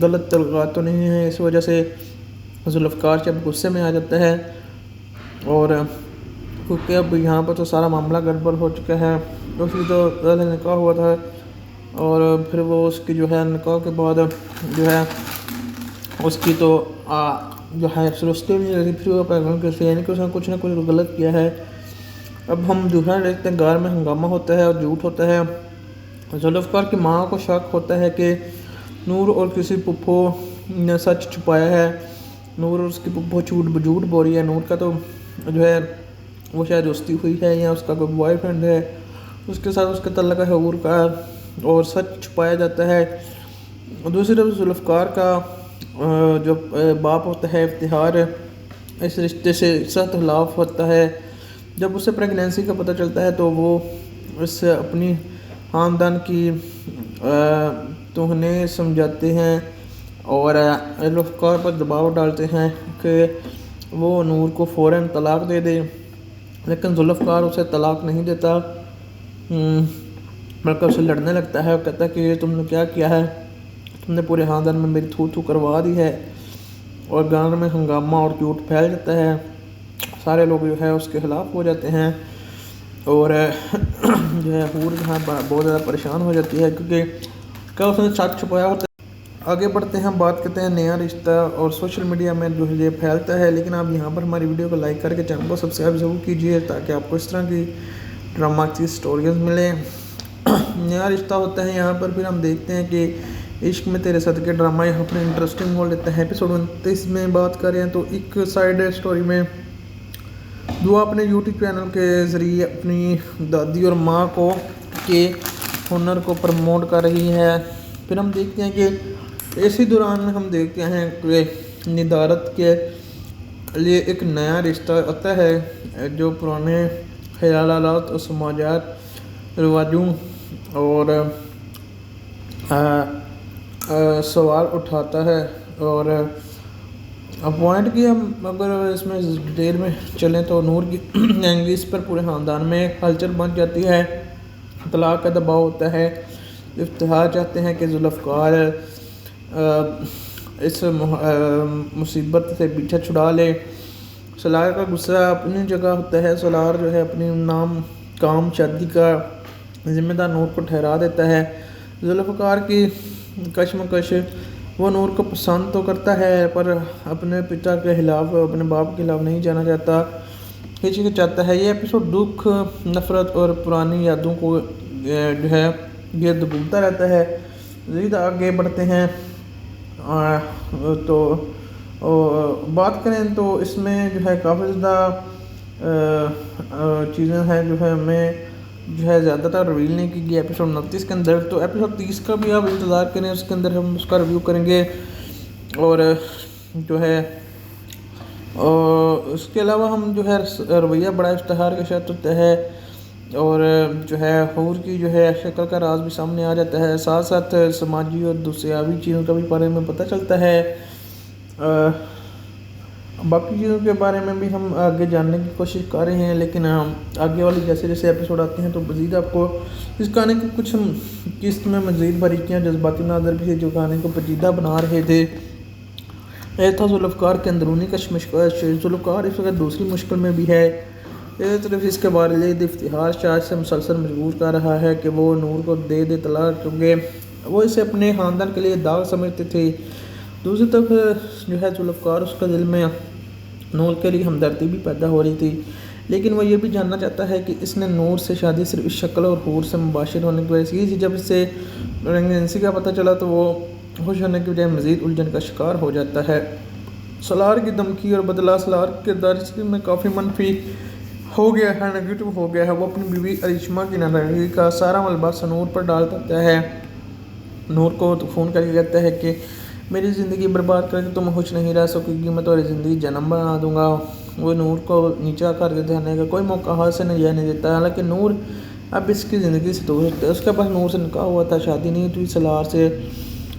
غلط تلقات تو نہیں ہیں. اس وجہ سے ذوالفقار جب غصے میں آ جاتا ہے اور کیونکہ اب یہاں پر تو سارا معاملہ گڑبڑ ہو چکا ہے. اس کی تو پہلے نکاح ہوا تھا اور پھر وہ اس کی جو ہے نکاح کے بعد جو ہے اس کی تو جو ہے سرستی نہیں رہی. پھر وہ پیغام کرتے ہیں کہ اس نے کچھ نہ کچھ غلط کیا ہے. اب ہم جو ہے دیکھتے ہیں گھر میں ہنگامہ ہوتا ہے اور جھوٹ ہوتا ہے. ذوالفقار کی ماں کو شک ہوتا ہے کہ نور اور کسی پھپھو نے سچ چھپایا ہے. نور اور اس کی پھپھو جھوٹ بول رہی ہے. نور کا تو جو ہے وہ شاید دوستی ہوئی ہے یا اس کا کوئی بوائے فرینڈ ہے, اس کے ساتھ اس کا تعلق ہے حور کا اور سچ چھپایا جاتا ہے. دوسری طرف ذوالفقار کا جو باپ ہوتا ہے افتخار اس رشتے سے سخت خلاف ہوتا ہے. جب اسے پریگنینسی کا پتہ چلتا ہے تو وہ اس سے اپنی خاندان کی توہینیں سمجھاتے ہیں اور ذوالفقار پر دباؤ ڈالتے ہیں کہ وہ نور کو فوراً طلاق دے دے. لیکن ذوالفقار اسے طلاق نہیں دیتا بلکہ اسے لڑنے لگتا ہے اور کہتا ہے کہ یہ تم نے کیا کیا ہے, تم نے پورے خاندان میں میری تھو کروا دی ہے. اور گاؤں میں ہنگامہ اور جھوٹ پھیل جاتا ہے. سارے لوگ جو ہے اس کے خلاف ہو جاتے ہیں اور جو ہے حور جو ہے بہت زیادہ پریشان ہو جاتی ہے کیونکہ کیا اس نے سچ چھپایا ہوتا ہے. آگے بڑھتے ہیں, بات کرتے ہیں نیا رشتہ اور سوشل میڈیا میں جو ہے یہ پھیلتا ہے. لیکن آپ یہاں پر ہماری ویڈیو کو لائک کر کے چینل کو سبسکرائب ضرور کیجیے تاکہ آپ کو اس طرح کی ڈرامہ کی سٹوریز ملیں. نیا رشتہ ہوتا ہے یہاں پر. پھر ہم دیکھتے ہیں کہ عشق میں تیرے صدقے ڈرامہ یہاں پر انٹرسٹنگ ہو لیتا ہے. ایپیسوڈ 29 میں بات کریں تو ایک سائڈ سٹوری میں دعا اپنے یوٹیوب چینل کے ذریعے اپنی دادی اور ماں کو کے ہنر کو پروموٹ کر رہی ہے. پھر ہم دیکھتے ہیں کہ اسی دوران میں ہم دیکھتے ہیں کہ ندارت کے لیے ایک نیا رشتہ آتا ہے جو پرانے خیالات اور سماجات رواجوں اور سوال اٹھاتا ہے. اور پوائنٹ کی ہم اگر اس میں ڈیٹیل میں چلیں تو نور کی انگلش پر پورے خاندان میں ہلچل بن جاتی ہے. طلاق کا دباؤ ہوتا ہے. افتخار چاہتے ہیں کہ ذوالفقار اس مصیبت سے پیچھا چھڑا لے. سالار کا غصہ اپنی جگہ ہوتا ہے. سالار جو ہے اپنی نام کام شادی کا ذمہ دار نور کو ٹھہرا دیتا ہے. ذوالفقار کی کشمکش, وہ نور کو پسند تو کرتا ہے پر اپنے پتا کے خلاف اپنے باپ کے خلاف نہیں جانا چاہتا, کسی چاہتا ہے. یہ ایپیسوڈ دکھ, نفرت اور پرانی یادوں کو جو ہے گرد گھومتا رہتا ہے. مزید آگے بڑھتے ہیں تو بات کریں تو اس میں جو ہے کافی زیادہ چیزیں ہیں جو ہے ہمیں جو ہے زیادہ تر ریویل نہیں کی گئی ایپیسوڈ 29 کے اندر. تو ایپیسوڈ 30 کا بھی آپ انتظار کریں, اس کے اندر ہم اس کا ریویو کریں گے. اور جو ہے اس کے علاوہ ہم جو ہے رویہ بڑا افتخار کے ساتھ ہوتا ہے اور جو ہے حور کی جو ہے شکل کا راز بھی سامنے آ جاتا ہے. ساتھ ساتھ سماجی اور دوسیابی چیزوں کا بھی بارے میں پتہ چلتا ہے. باقی چیزوں کے بارے میں بھی ہم آگے جاننے کی کوشش کر رہے ہیں, لیکن آگے والی جیسے جیسے ایپیسوڈ آتے ہیں تو مزید آپ کو اس گانے کو کچھ قسط میں مزید باریکیاں جذباتی مناظر بھی جو گانے کو پیچیدہ بنا رہے تھے. یہ تھا ذوالفقار کے اندرونی کشمکش. ذوالفقار اس وقت دوسری مشکل میں بھی ہے. ایک طرف اس کے والد افتخار شاہ سے مسلسل مجبور کر رہا ہے کہ وہ نور کو دے طلاق کیونکہ وہ اسے اپنے خاندان کے لیے داغ سمجھتے تھے. دوسری طرف جو ہے ذوالفقار اس کا دل میں نور کے لیے ہمدردی بھی پیدا ہو رہی تھی, لیکن وہ یہ بھی جاننا چاہتا ہے کہ اس نے نور سے شادی صرف اس شکل اور حور سے مباشر ہونے کی وجہ سے کی تھی. جب اس سے پریگنینسی کا پتہ چلا تو وہ خوش ہونے کی بجائے مزید الجھن کا شکار ہو جاتا ہے. سالار کی دھمکی اور بدلہ سالار کے کردار میں کافی منفی ہو گیا ہے, نیگیٹو ہو گیا ہے. وہ اپنی بیوی ارشما کی ناراضگی کا سارا ملبہ نور پر ڈال دیتا ہے. نور کو فون کر کے کہتا ہے کہ میری زندگی برباد کر کے تم خوش نہیں رہ سکے گی, میں تمہاری زندگی جنم بنا دوں گا. وہ نور کو نیچا کر کے دہنے کا کوئی موقع ہاتھ سے نہیں دیتا. حالانکہ نور اب اس کی زندگی سے دور ہوتا ہے. اس کے پاس نور سے نکاح ہوا تھا, شادی نہیں تھی سالار سے.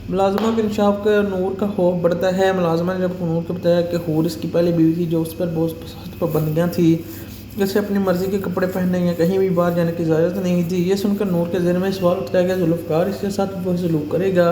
ملازمہ کے انکشاف کا نور کا خوف بڑھتا ہے. ملازمہ نے جب نور کو بتایا کہ حور اس کی پہلی بیوی تھی جو اس پر بہت سخت پابندیاں تھیں, جیسے اپنی مرضی کے کپڑے پہننے یا کہیں بھی باہر جانے کی اجازت نہیں تھی. یہ سن کر نور کے ذہن میں سوال اٹھتا ہے کہ ذوالفقار اس کے ساتھ وہ سلوک کرے گا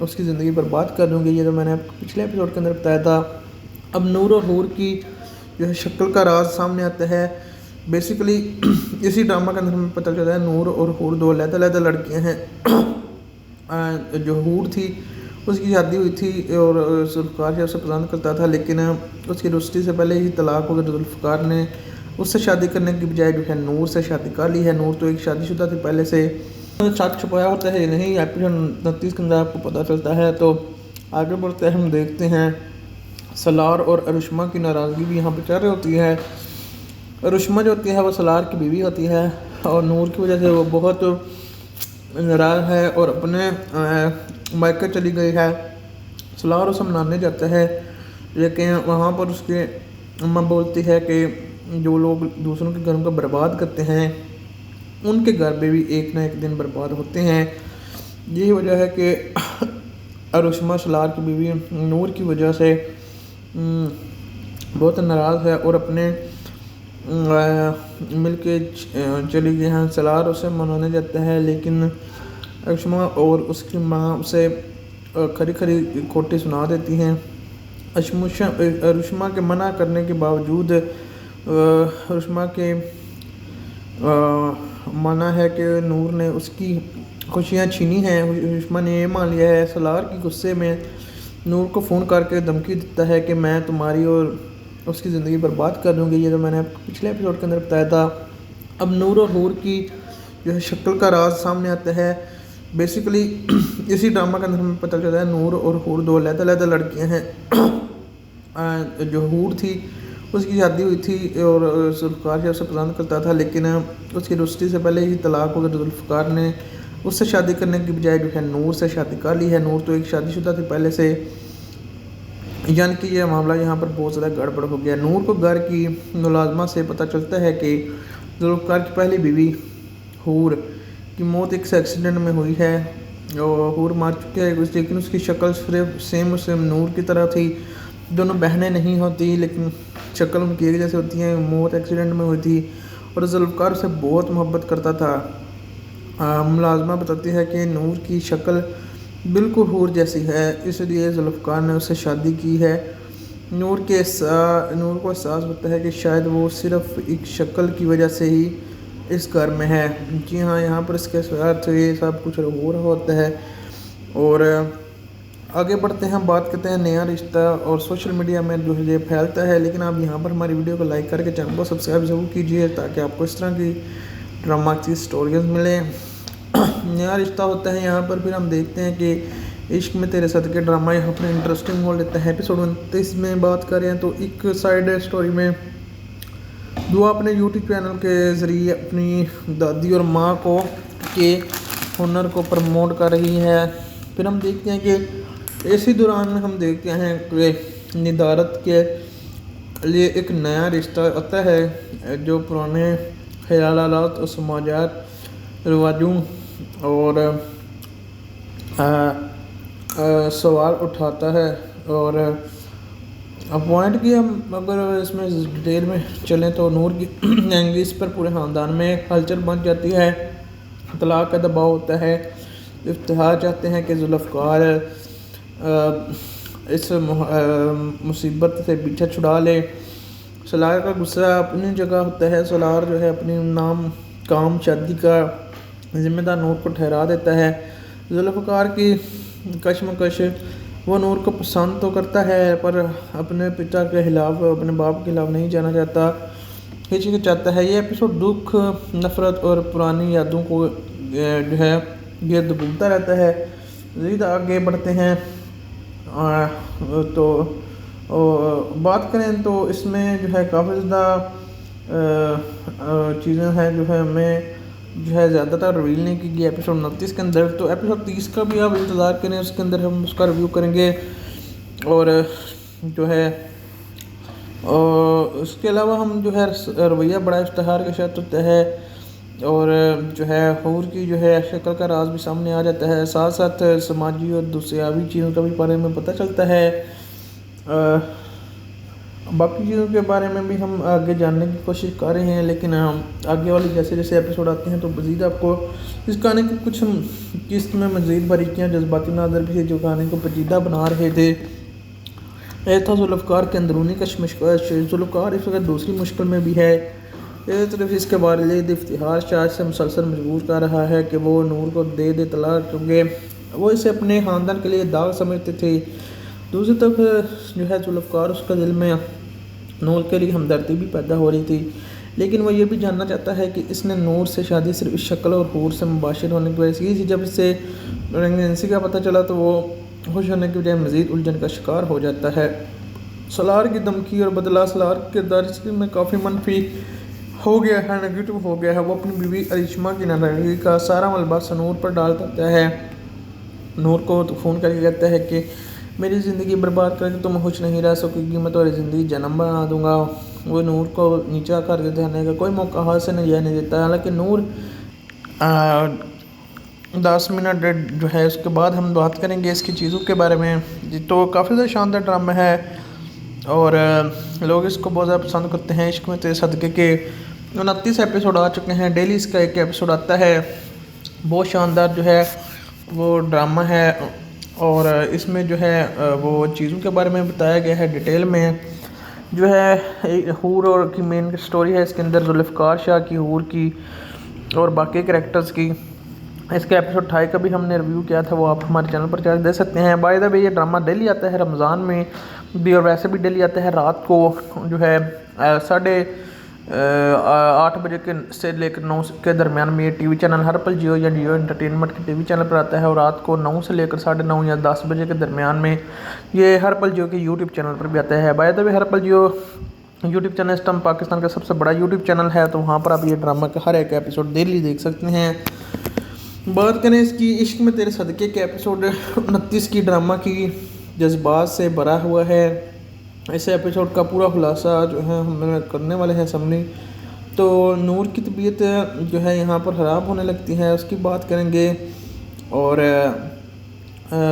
اس کی زندگی برباد کر دوں گی. یہ تو میں نے آپ کو پچھلے ایپیسوڈ کے اندر بتایا تھا. اب نور اور حور کی جو ہے شکل کا راز سامنے آتا ہے. بیسیکلی اسی ڈرامہ کے اندر ہمیں پتہ چلتا ہے نور اور حور دو علیحدہ لڑکیاں ہیں. جو حور تھی اس کی شادی ہوئی تھی اور ذوالفقار جو اسے پسند کرتا تھا, لیکن اس کی رشتے سے پہلے ہی طلاق ہو گئی. ذوالفقار نے اس سے شادی کرنے کی بجائے جو ہے نور سے شادی کر لی ہے. نور تو ایک شادی شدہ تھی پہلے سے. سچ چھپایا ہوتا ہے نہیں, ایپیسوڈ 29 کے اندر آپ کو پتہ چلتا ہے. تو آگے بڑھتے ہیں, ہم دیکھتے ہیں سالار اور ارشما کی ناراضگی بھی یہاں پہ چل رہی ہوتی ہے. ارشما جو ہوتی ہے وہ سالار کی بیوی ہوتی ہے اور نور کی وجہ سے وہ بہت ناراض ہے اور اپنے مائکے چلی گئی ہے. سالار اسے منانے جاتا ہے, لیکن وہاں پر اس کے اماں بولتی ہے کہ جو لوگ دوسروں کے گھروں کو برباد کرتے ہیں ان کے گھر پہ بھی ایک نہ ایک دن برباد ہوتے ہیں. یہی وجہ ہے کہ ارشما سالار کی بیوی نور کی وجہ سے بہت ناراض ہے اور اپنے مل کے چلی گئی ہیں. سالار اسے منانے جاتا ہے, لیکن ارشما اور اس کی ماں اسے کھری کھوٹی سنا دیتی ہیں. ارشما کے منع کرنے کے باوجود ارشما کے منع ہے کہ نور نے اس کی خوشیاں چھینی ہیں. ارشما نے یہ مان لیا ہے. سالار کی غصے میں نور کو فون کر کے دھمکی دیتا ہے کہ میں تمہاری اور اس کی زندگی برباد کر دوں گی. یہ تو میں نے آپ کو پچھلے ایپیسوڈ کے اندر بتایا تھا. اب نور اور حور کی جو ہے شکل کا راز سامنے آتا ہے. بیسیکلی اسی ڈرامہ کے اندر ہمیں پتہ چلتا ہے نور اور حور دو علیحدہ لڑکیاں ہیں. جو حور تھی اس کی شادی ہوئی تھی اور ذوالفقار جو اسے پسند کرتا تھا, لیکن اس کی رشتے سے پہلے ہی طلاق ہو گئی. ذوالفقار نے اس سے شادی کرنے کی بجائے جو ہے نور سے شادی کر لی ہے. نور تو ایک شادی شدہ تھی پہلے سے, یعنی کہ یہ معاملہ یہاں پر بہت زیادہ گڑبڑ ہو گیا. نور کو گھر کی ملازمہ سے پتہ چلتا ہے کہ ذوالفقار کی پہلی بیوی حور کی موت ایک ایکسیڈنٹ میں ہوئی ہے اور حور مار چکی ہے, لیکن اس کی شکل صرف سیم نور کی طرح تھی. دونوں بہنیں نہیں ہوتی لیکن شکل ان کی ایک جیسے ہوتی ہیں. موت ایکسیڈنٹ میں ہوئی تھی اور ذوالفقار سے بہت محبت کرتا تھا. ملازمہ بتاتی ہے کہ نور کی شکل بالکل حور جیسی ہے, اس لیے ذوالفقار نے اس سے شادی کی ہے. نور کو احساس ہوتا ہے کہ شاید وہ صرف ایک شکل کی وجہ سے ہی اس گھر میں ہے. جی ہاں, یہاں پر اس کے ساتھ یہ سب کچھ ہو رہا ہوتا ہے. اور آگے بڑھتے ہیں, بات کرتے ہیں نیا رشتہ اور سوشل میڈیا میں جو ہے یہ پھیلتا ہے. لیکن آپ یہاں پر ہماری ویڈیو کو لائک کر کے چینل کو سبسکرائب ضرور کیجیے تاکہ آپ کو اس طرح کی ڈرامہ کی سٹوریز ملیں. نیا رشتہ ہوتا ہے یہاں پر. پھر ہم دیکھتے ہیں کہ عشق میں تیرے صدقے ڈرامہ یہاں پر انٹرسٹنگ ہو لیتا ہے. ایپیسوڈ 29 میں بات کریں تو ایک سائڈ سٹوری میں دعا اپنے یوٹیوب چینل کے ذریعے اپنی دادی اور ماں کے ہنر کو پروموٹ کر رہی ہے. پھر ہم دیکھتے ہیں کہ اسی دوران میں ہم دیکھتے ہیں کہ ندارت کے لیے ایک نیا رشتہ آتا ہے جو پرانے خیالات اور سماجات رواجوں اور سوال اٹھاتا ہے. اور پوائنٹ کی ہم اگر اس میں ڈیٹیل میں چلیں تو نور کی انگلش پر پورے خاندان میں ہلچل بن جاتی ہے. طلاق کا دباؤ ہوتا ہے. افتخار چاہتے ہیں کہ ذوالفقار اس مصیبت سے پیچھا چھڑا لے. سالار کا غصہ اپنی جگہ ہوتا ہے. سالار جو ہے اپنی کام شادی کا ذمہ دار نور کو ٹھہرا دیتا ہے. ذوالفقار کی کشمکش, وہ نور کو پسند تو کرتا ہے پر اپنے پتا کے خلاف, اپنے باپ کے خلاف نہیں جانا چاہتا, چاہتا ہے. یہ ایپیسوڈ دکھ, نفرت اور پرانی یادوں کو جو ہے گرد گھومتا رہتا ہے. مزید آگے بڑھتے ہیں تو بات کریں تو اس میں جو ہے کافی زیادہ چیزیں ہیں جو ہے ہمیں جو ہے زیادہ تر ریویل نہیں کی گئی ایپیسوڈ 29 کے اندر. تو ایپیسوڈ 30 کا بھی آپ انتظار کریں, اس کے اندر ہم اس کا ریویو کریں گے. اور جو ہے اس کے علاوہ ہم جو ہے رویہ بڑا افتخار کے ساتھ ہوتا ہے اور جو ہے حور کی جو ہے شکل کا راز بھی سامنے آ جاتا ہے. ساتھ ساتھ سماجی اور دوسیابی چیزوں کا بھی بارے میں پتہ چلتا ہے. باقی چیزوں کے بارے میں بھی ہم آگے جاننے کی کوشش کر رہے ہیں، لیکن ہم آگے والی جیسے جیسے ایپیسوڈ آتے ہیں تو مزید آپ کو اس گانے کو کچھ قسط میں مزید باریکیاں جذباتی مناظر بھی جو گانے کو پیچیدہ بنا رہے تھے۔ یہ تھا ذوالفقار کے اندرونی کشمکش۔ ذوالفقار اس وقت دوسری مشکل میں بھی ہے۔ ایک طرف اس کے والد افتخار شاہ سے مسلسل مجبور کر رہا ہے کہ وہ نور کو دے طلاق، کیونکہ وہ اسے اپنے خاندان کے لیے داغ سمجھتے تھے۔ دوسری طرف جو ہے ذوالفقار اس کا دل میں نور کے لیے ہمدردی بھی پیدا ہو رہی تھی، لیکن وہ یہ بھی جاننا چاہتا ہے کہ اس نے نور سے شادی صرف اس شکل اور حور سے مباشر ہونے کی وجہ سے کی تھی۔ جب اسے پریگنینسی کا پتہ چلا تو وہ خوش ہونے کی بجائے مزید الجھن کا شکار ہو جاتا ہے۔ سالار کی دھمکی اور بدلہ۔ سالار کا کردار اس میں کافی منفی ہو گیا ہے، نیگیٹو ہو گیا ہے۔ وہ اپنی بیوی ارشما کی ناراضگی کا سارا ملبہ نور پر ڈال دیتا ہے۔ نور کو فون کر کے کہتا ہے کہ میری زندگی برباد کر کے تم خوش نہیں رہ سکے گی، میں تمہاری زندگی جہنم بنا دوں گا۔ وہ نور کو نیچا کر کے دہنے کا کوئی موقع ہاتھ سے نہیں دیتا، حالانکہ نور 10 منٹ جو ہے اس کے بعد ہم بات کریں گے اس کی چیزوں کے بارے میں۔ تو کافی زیادہ شاندار ڈرامہ ہے اور لوگ اس کو بہت زیادہ پسند کرتے ہیں۔ عشق میں تیرے صدقے کے 29 ایپیسوڈ آ چکے ہیں، ڈیلی اس کا ایک ایپیسوڈ آتا ہے۔ بہت شاندار جو ہے وہ ڈرامہ ہے اور اس میں جو ہے وہ چیزوں کے بارے میں بتایا گیا ہے ڈیٹیل میں۔ جو ہے حور اور کی مین سٹوری ہے اس کے اندر، ذوالفقار شاہ کی، حور کی اور باقی کریکٹرز کی۔ اس کا ایپیسوڈ 28 کا بھی ہم نے ریویو کیا تھا، وہ آپ ہمارے چینل پر جا کے دیکھ سکتے ہیں۔ بائی دا وے یہ ڈرامہ ڈیلی آتا ہے رمضان میں بھی اور ویسے بھی ڈیلی آتا ہے رات کو جو ہے 8:30 بجے سے لے کر 9 کے درمیان میں۔ یہ ٹی وی چینل ہر پل جیو یا جیو انٹرٹینمنٹ کے ٹی وی چینل پر آتا ہے اور رات کو 9 سے لے کر 9:30 یا 10 بجے کے درمیان میں یہ ہر پل جیو کے یوٹیوب چینل پر بھی آتا ہے۔ By the way Har Pal Geo YouTube channel اس ٹائم پاکستان کا سب سے بڑا یوٹیوب چینل ہے، تو وہاں پر آپ یہ ڈرامہ کا ہر ایک ایپیسوڈ ڈیلی دیکھ سکتے ہیں۔ بات کریں اس کی عشق میں تیرے صدقے کے ایپیسوڈ 29 کی ڈرامہ کی جذبات سے بھرا ہوا ہے۔ اس ایپیسوڈ کا پورا خلاصہ جو ہے ہم کرنے والے ہیں سمنی۔ تو نور کی طبیعت جو ہے یہاں پر خراب ہونے لگتی ہے، اس کی بات کریں گے، اور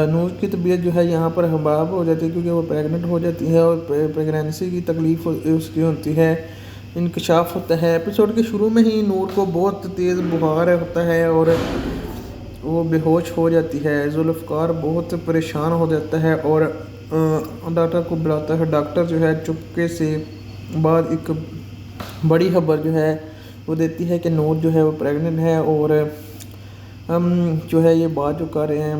نور کی طبیعت جو ہے یہاں پر خراب ہو جاتی ہے کیونکہ وہ پریگننٹ ہو جاتی ہے اور پریگنینسی کی تکلیف اس کی ہوتی ہے، انکشاف ہوتا ہے۔ ایپیسوڈ کے شروع میں ہی نور کو بہت تیز بخار ہوتا ہے اور وہ بے ہوش ہو جاتی ہے۔ ذوالفقار بہت پریشان ہو جاتا ہے اور ڈاکٹر کو بلاتا ہے۔ ڈاکٹر جو ہے چپکے سے بعد ایک بڑی خبر جو ہے وہ دیتی ہے کہ نور جو ہے وہ پریگننٹ ہے، اور ہم جو ہے یہ بات جو کر رہے ہیں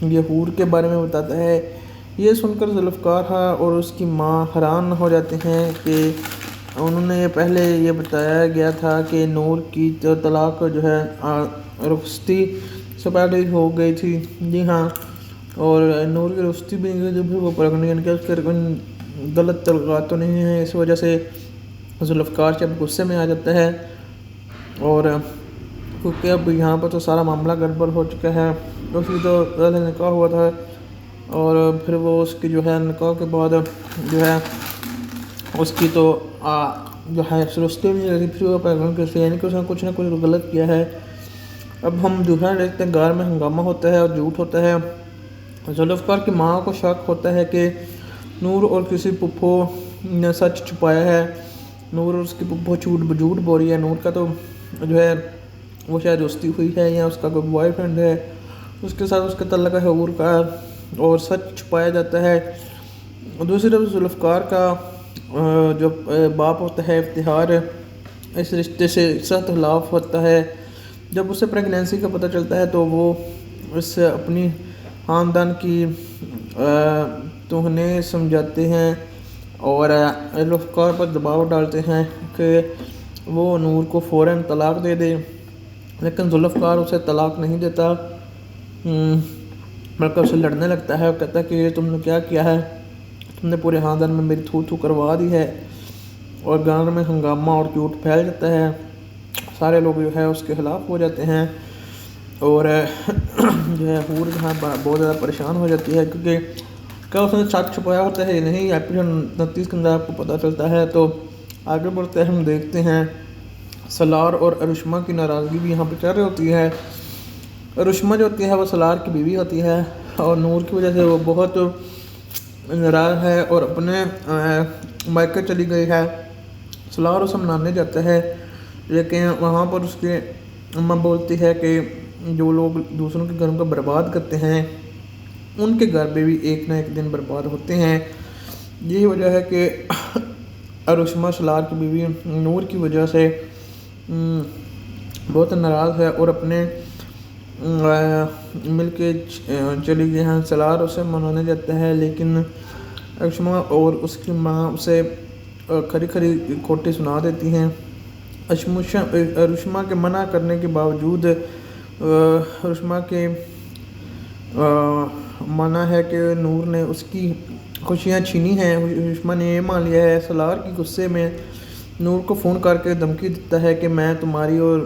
یہ حور کے بارے میں بتاتا ہے۔ یہ سن کر ذوالفقار اور اس کی ماں حیران ہو جاتے ہیں کہ انہوں نے پہلے یہ بتایا گیا تھا کہ نور کی طلاق جو ہے رخصتی سے پہلے ہو گئی تھی۔ جی ہاں، اور نور کی رخصتی بھی جو بھی وہ پریگننٹ کہ اس کے غلط تلقات تو نہیں ہیں، اس وجہ سے ذوالفقار جب غصے میں آ جاتا ہے، اور کیونکہ اب یہاں پر تو سارا معاملہ گڑبڑ ہو چکا ہے۔ اس کی تو پہلے نکاح ہوا تھا اور پھر وہ اس کی جو ہے نکاح کے بعد جو ہے اس کی تو جو ہے رخصتی نہیں لگی، پھر وہ پیغام کیسے، یعنی کہ اس نے کچھ نہ کچھ غلط کیا ہے۔ اب ہم جو ہے دیکھتے ہیں گھر میں ہنگامہ ہوتا ہے اور جھوٹ ہوتا ہے۔ ذوالفقار کی ماں کو شک ہوتا ہے کہ نور اور کسی پھپھو نے سچ چھپایا ہے، نور اور اس کی پھپھو جھوٹ بول رہی ہے۔ نور کا تو جو ہے وہ شاید دوستی ہوئی ہے یا اس کا کوئی بوائے فرینڈ ہے، اس کے ساتھ اس کا تعلق ہے حور کا، اور سچ چھپایا جاتا ہے۔ دوسری طرف ذوالفقار کا جو باپ ہوتا ہے افتخار، اس رشتے سے سخت خلاف ہوتا ہے۔ جب اسے پریگنینسی کا پتہ چلتا ہے تو وہ اس سے اپنی خاندان کی توہینیں سمجھاتے ہیں اور ذوالفقار پر دباؤ ڈالتے ہیں کہ وہ نور کو فوراً طلاق دے دے، لیکن ذوالفقار اسے طلاق نہیں دیتا، بلکہ اسے لڑنے لگتا ہے اور کہتا ہے کہ یہ تم نے کیا کیا ہے، تم نے پورے خاندان میں میری تھو کروا دی ہے، اور گاؤں میں ہنگامہ اور جھوٹ پھیل جاتا ہے۔ سارے لوگ جو ہے اس کے خلاف ہو جاتے ہیں اور جو ہے حور جو ہے بہت زیادہ پریشان ہو جاتی ہے، کیونکہ کیا اس نے سچ چھپایا ہوتا ہے نہیں۔ ایپیسوڈ 29 کے اندر آپ کو پتہ چلتا ہے۔ تو آگے بڑھتے ہیں، ہم دیکھتے ہیں سالار اور ارشما کی ناراضگی بھی یہاں پہ چل رہی ہوتی ہے۔ ارشما جو ہوتی ہے وہ سالار کی بیوی ہوتی ہے اور نور کی وجہ سے وہ بہت ناراض ہے اور اپنے مائکہ چلی گئی ہے، سلار اسے منانے جاتا ہے، لیکن وہاں پر اس کے اماں بولتی ہے کہ جو لوگ دوسروں کے گھروں کو برباد کرتے ہیں ان کے گھر پہ بھی ایک نہ ایک دن برباد ہوتے ہیں۔ یہی وجہ ہے کہ ارشما سلار کی بیوی نور کی وجہ سے بہت ناراض ہے اور اپنے مل کے چلی گئی ہیں۔ سلار اسے منانے جاتا ہے لیکن ارشما اور اس کی ماں اسے کھری کھری کھوٹی سنا دیتی ہیں۔ ارشما کے منع کرنے کے باوجود ارشما کے منع ہے کہ نور نے اس کی خوشیاں چھینی ہیں۔ ارشما نے یہ مان لیا ہے۔ سلار کی غصے میں نور کو فون کر کے دھمکی دیتا ہے کہ میں تمہاری اور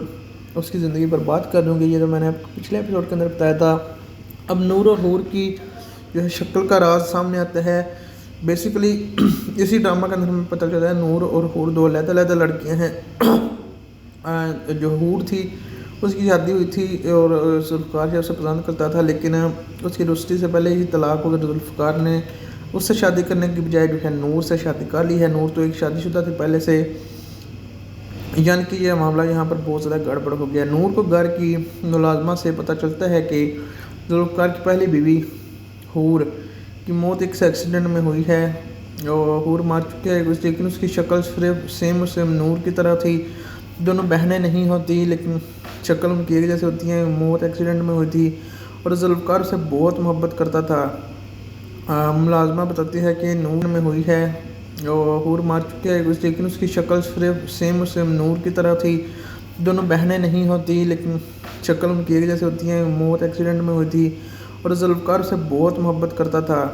اس کی زندگی برباد کر دوں گی۔ یہ تو میں نے پچھلے ایپیسوڈ کے اندر بتایا تھا۔ اب نور اور حور کی جو ہے شکل کا راز سامنے آتا ہے۔ بیسیکلی اسی ڈرامہ کے اندر ہمیں پتہ چلتا ہے نور اور حور دو علیحدہ علیحدہ لڑکیاں ہیں۔ جو حور تھی اس کی شادی ہوئی تھی اور ذوالفقار جو اسے پسند کرتا تھا، لیکن اس کی رشتے سے پہلے ہی طلاق ہو گئی۔ ذوالفقار نے اس سے شادی کرنے کی بجائے جو ہے نور سے شادی کر لی ہے۔ نور تو ایک شادی شدہ تھی پہلے سے، یعنی کہ یہ معاملہ یہاں پر بہت زیادہ گڑبڑ ہو گیا۔ نور کو گھر کی ملازمہ سے پتہ چلتا ہے کہ ذوالفقار کی پہلی بیوی حور کی موت ایک ایکسیڈنٹ میں ہوئی ہے اور حور مار چکی ہے، لیکن اس کی شکل صرف سیم نور کی طرح تھی۔ دونوں بہنیں نہیں ہوتی لیکن شکل ان کی ایک جیسے ہوتی ہیں۔ موت ایکسیڈنٹ میں ہوئی تھی اور ذوالفقار سے بہت محبت کرتا تھا۔ ملازمہ بتاتی ہے کہ نور میں ہوئی ہے اور حور مار چکی ہے، لیکن اس کی شکل صرف سیم نور کی طرح تھی۔ دونوں بہنیں نہیں ہوتی لیکن شکل ان کی ایک جیسے ہوتی ہیں۔ موت ایکسیڈنٹ میں ہوئی تھی اور ذوالفقار سے بہت محبت کرتا تھا۔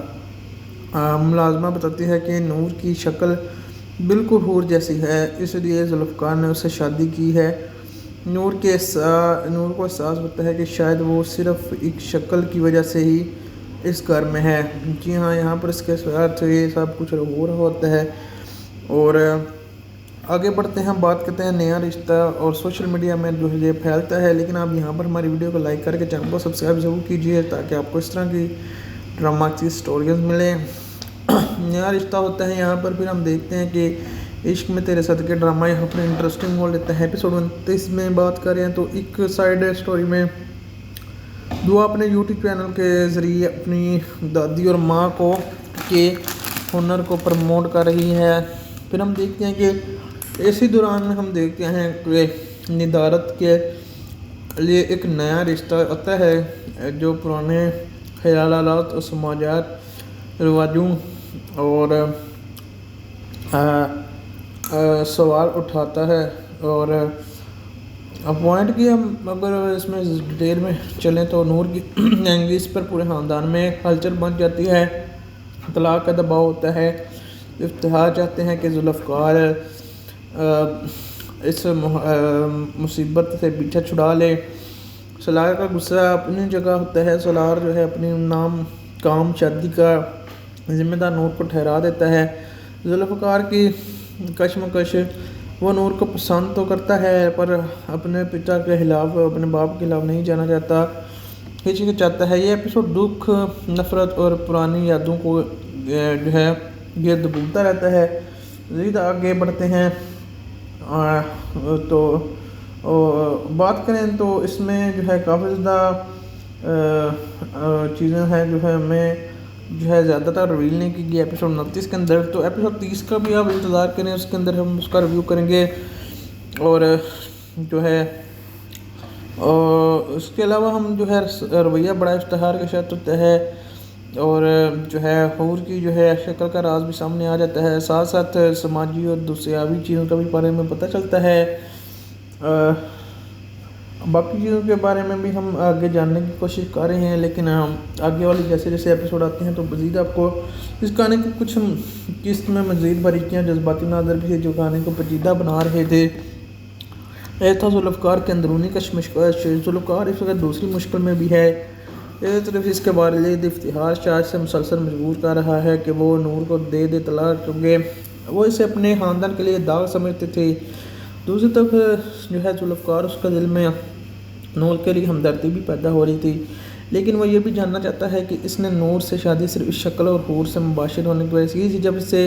ملازمہ بتاتی ہے کہ نور کی شکل بالکل حور جیسی ہے، اس لیے ذوالفقار نے اس سے شادی کی ہے۔ نور کو احساس ہوتا ہے کہ شاید وہ صرف ایک شکل کی وجہ سے ہی اس گھر میں ہے۔ جی ہاں، یہاں پر اس کے ساتھ یہ سب کچھ ہو رہا ہوتا ہے۔ اور آگے بڑھتے ہیں، بات کرتے ہیں نیا رشتہ اور سوشل میڈیا میں جو ہے یہ پھیلتا ہے، لیکن آپ یہاں پر ہماری ویڈیو کو لائک کر کے چینل کو سبسکرائب ضرور کیجیے تاکہ آپ کو اس طرح کی ڈرامہ کی سٹوریز ملیں۔ نیا رشتہ ہوتا ہے، یہاں پر پھر ہم دیکھتے ہیں کہ عشق میں تیرے صدقے ڈرامہ یہاں پر انٹرسٹنگ ہو لیتا ہے۔ ایپیسوڈ 29 میں بات کر رہے ہیں تو ایک سائیڈ سٹوری میں دعا اپنے یوٹیوب چینل کے ذریعے اپنی دادی اور ماں کے ہنر کو پروموٹ کر رہی ہے۔ پھر ہم دیکھتے ہیں کہ اسی دوران میں ہم دیکھتے ہیں کہ ندارت کے لیے ایک نیا رشتہ آتا ہے جو پرانے خیالات اور سماجات رواجوں اور سوال اٹھاتا ہے۔ اور پوائنٹ کی ہم اگر اس میں ڈیٹیل میں چلیں تو نور کی انگیز پر پورے خاندان میں ہلچل بن جاتی ہے، طلاق کا دباؤ ہوتا ہے۔ افتخار چاہتے ہیں کہ ذوالفقار اس مصیبت سے پیچھا چھڑا لے۔ سلار کا غصہ اپنی جگہ ہوتا ہے۔ سلار جو ہے اپنی نام کام شادی کا ذمہ دار نور کو ٹھہرا دیتا ہے۔ ذوالفقار کی کشمکش، وہ نور کو پسند تو کرتا ہے پر اپنے پتا کے خلاف، اپنے باپ کے خلاف نہیں جانا چاہتا، چاہتا ہے۔ یہ ایپیسوڈ دکھ، نفرت اور پرانی یادوں کو جو ہے گرد گھومتا رہتا ہے۔ مزید آگے بڑھتے ہیں تو بات کریں تو اس میں جو ہے کافی زیادہ چیزیں ہیں جو ہے ہمیں جو ہے زیادہ تر ریویل نہیں کی گئی ایپیسوڈ 29 کے اندر۔ تو ایپیسوڈ 30 کا بھی آپ انتظار کریں، اس کے اندر ہم اس کا ریویو کریں گے۔ اور جو ہے اس کے علاوہ ہم جو ہے رویہ بڑا اشتہار کے ساتھ ہوتا ہے اور جو ہے حور کی جو ہے شکل کا راز بھی سامنے آ جاتا ہے، ساتھ ساتھ سماجی اور دوسیابی چیزوں کا بھی بارے میں پتہ چلتا ہے۔ باقی چیزوں کے بارے میں بھی ہم آگے جاننے کی کوشش کر رہے ہیں، لیکن آگے والی جیسے جیسے ایپیسوڈ آتے ہیں تو مزید آپ کو اس گانے کی کچھ قسط میں مزید باریکیاں، جذباتی مناظر بھی ہے جو گانے کو پیچیدہ بنا رہے تھے۔ یہ تھا ذوالفقار کے اندرونی کشمکش۔ ذوالفقار اس وقت دوسری مشکل میں بھی ہے۔ ایک طرف اس کے والد افتخار شاہ سے مسلسل مجبور کر رہا ہے کہ وہ نور کو دے طلاق، کیونکہ وہ اسے اپنے خاندان کے لیے داغ سمجھتے تھے۔ دوسری طرف جو ہے ذوالفقار اس کا دل میں نور کے لیے ہمدردی بھی پیدا ہو رہی تھی، لیکن وہ یہ بھی جاننا چاہتا ہے کہ اس نے نور سے شادی صرف اس شکل اور حور سے مباشر ہونے کی وجہ سے کی تھی۔ جب اسے